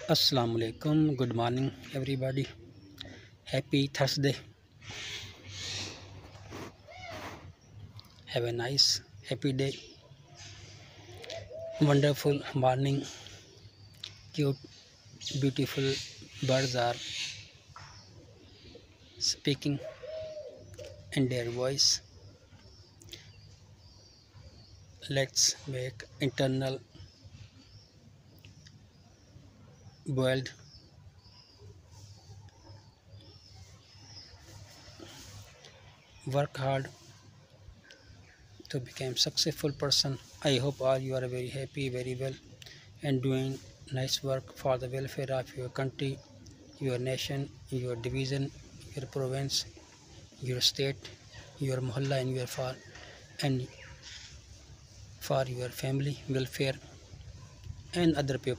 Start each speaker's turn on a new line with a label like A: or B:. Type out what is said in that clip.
A: Assalamu alaikum. Good morning, everybody. Happy Thursday. Have a nice, happy day. Wonderful morning. Cute, beautiful birds are speaking in their voice. Let's make internal boiled. Work hard to become successful person. I hope all you are very happy, very well, and doing nice work for the welfare of your country, your nation, your division, your province, your state, your mohalla, and your far, and for your family welfare and other people.